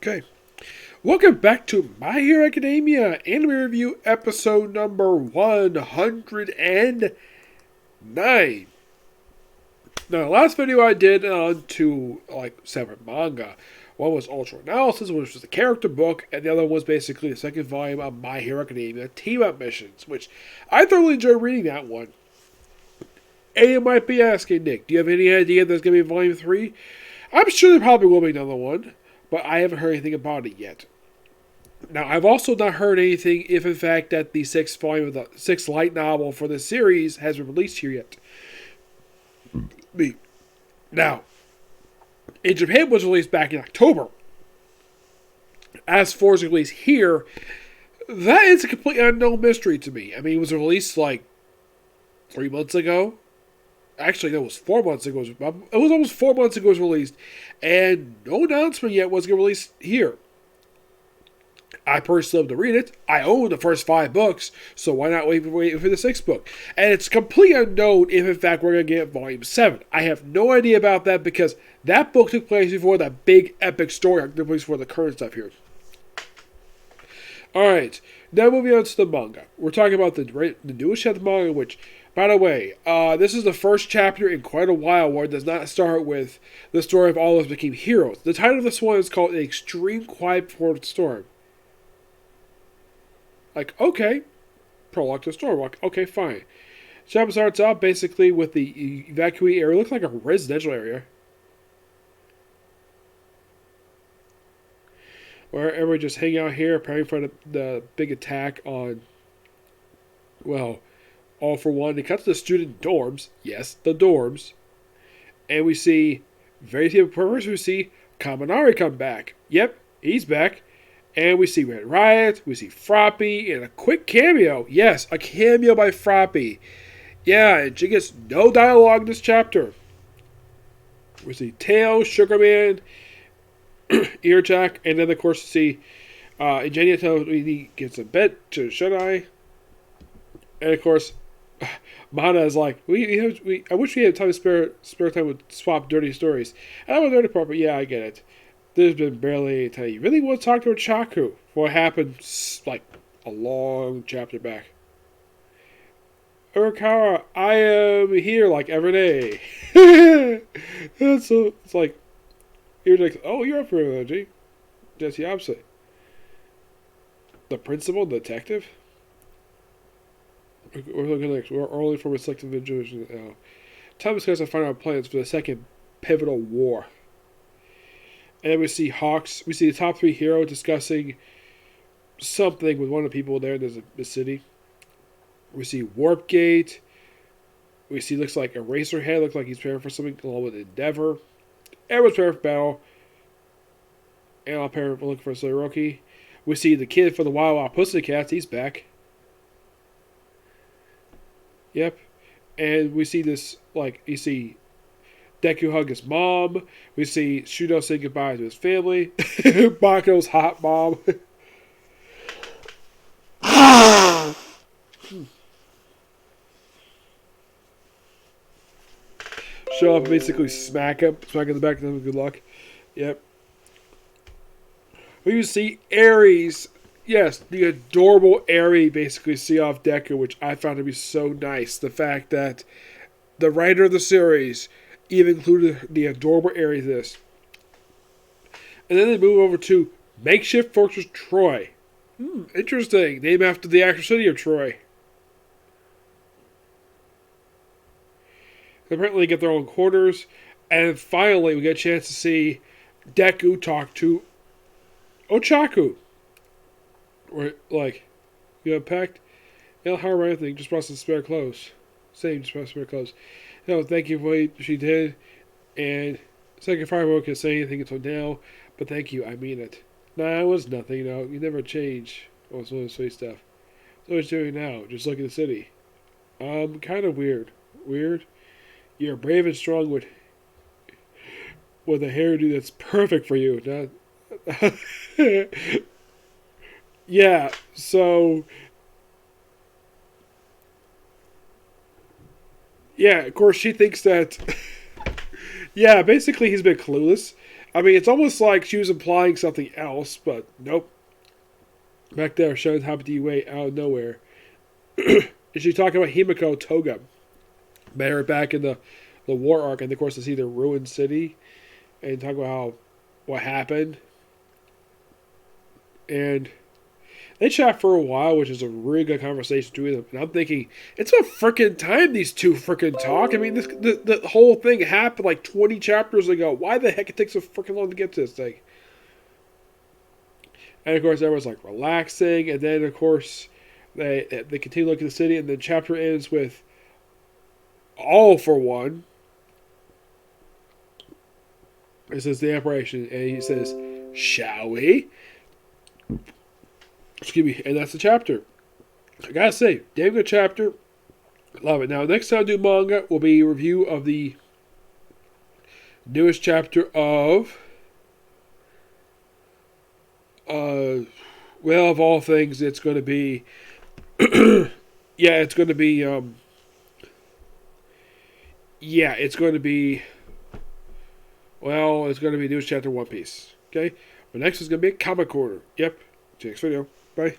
Okay. Welcome back to My Hero Academia Anime Review episode number 109. Now, last video I did on two separate manga. One was Ultra Analysis, which was a character book, and the other was basically the second volume of My Hero Academia Team Up Missions, which I thoroughly enjoyed reading that one. And you might be asking, Nick, do you have any idea there's going to be volume 3? I'm sure there probably will be another one, but I haven't heard anything about it yet. Now, I've also not heard anything if, in fact, that the sixth volume of the sixth light novel for the series has been released here yet. Now, in Japan, it was released back in October. As for its release here, that is a completely unknown mystery to me. I mean, it was released 3 months ago. Actually, that was 4 months ago. It was almost 4 months ago it was released. And no announcement yet was going to release here. I personally love to read it. I own the first 5 books, so why not wait for the 6th book? And it's completely unknown if, in fact, we're going to get Volume 7. I have no idea about that because that book took place before that big epic story took place before the current stuff here. Alright, now moving on to the manga. We're talking about the newest chapter of the manga, which, by the way, this is the first chapter in quite a while where it does not start with the story of all of us became heroes. The title of this one is called An Extreme Quiet Before the Storm. Okay, prologue to the storm. Okay, fine. Chapter starts out basically with the evacuee area. It looks like a residential area, where everyone just hang out here, preparing for the big attack on, well, All for One. It cuts to the student dorms. Yes, the dorms. And we see, very few purpose, we see Kaminari come back. Yep, he's back. And we see Red Riot, we see Froppy, and a quick cameo. Yes, a cameo by Froppy. Yeah, and she gets no dialogue in this chapter. We see Tails, Sugarman, Earjack, and then of course we see Ingenia tells he gets a bet to Shunai. And of course, Mana is like, I wish we had time to spare time to swap dirty stories. And I'm a dirty part, but yeah, I get it. There's been barely any time. You really want to talk to Chaku? What happened a long chapter back. Urakawa, I am here every day. And so it's you're oh, you're up for energy. Just the opposite. The principal, the detective. We're looking next. We're only from a selective individuals now. Time is to find out plans for the second pivotal war. And then we see Hawks. We see the top 3 heroes discussing something with one of the people there in the city. We see Warpgate. We see looks like Eraserhead. Looks like he's preparing for something along with Endeavor. Everyone's preparing for battle. And I'll prepare for looking for Soyoroki. We see the kid for the Wild Wild Pussycats. He's back. Yep. And we see this, you see Deku hug his mom. We see Shudo say goodbye to his family. Baku's hot mom. Show up and basically smack him. Smack in the back of him. Good luck. Yep. We see Aries. Yes, the adorable Eri basically see off Deku, which I found to be so nice. The fact that the writer of the series even included the adorable Eri in this. And then they move over to Makeshift Fortress Troy. Interesting. Named after the actual city of Troy. Apparently they get their own quarters. And finally we get a chance to see Deku talk to Ochaku. Or, you unpacked? Yeah, how about anything? Just brought some spare clothes. Just brought spare clothes. No, thank you for what she did. And Second Fireball can't say anything until now. But thank you, I mean it. Nah, it was nothing, You never change. Oh, it's all this sweet stuff. So what you're doing now? Just look at the city. Kind of weird. Weird? You're brave and strong with a hairdo that's perfect for you. Not... Yeah, so... Yeah, of course she thinks that... Yeah, basically he's been clueless. I mean, it's almost like she was implying something else, but nope. Back there, showing Habibi out of nowhere. Is she talking about Himiko Toga? Met her back in the war arc, and of course, to see the ruined city and talk about how what happened. And they chat for a while, which is a really good conversation between them. And I'm thinking, it's about freaking time these two freaking talk. I mean, the whole thing happened like 20 chapters ago. Why the heck it takes so freaking long to get to this thing? And of course, everyone's like relaxing, and then of course they continue looking at the city, and the chapter ends with all for one. It says the operation, and he says, "Shall we?" Excuse me, and that's the chapter. I gotta say, damn good chapter. Love it. Now, next time I do manga will be a review of the newest chapter of, well, of all things, it's going to be, yeah, it's going to be, yeah, it's going to be, well, it's going to be newest chapter One Piece. Okay, but next is going to be a comic corner. Yep. See you next video. Bye.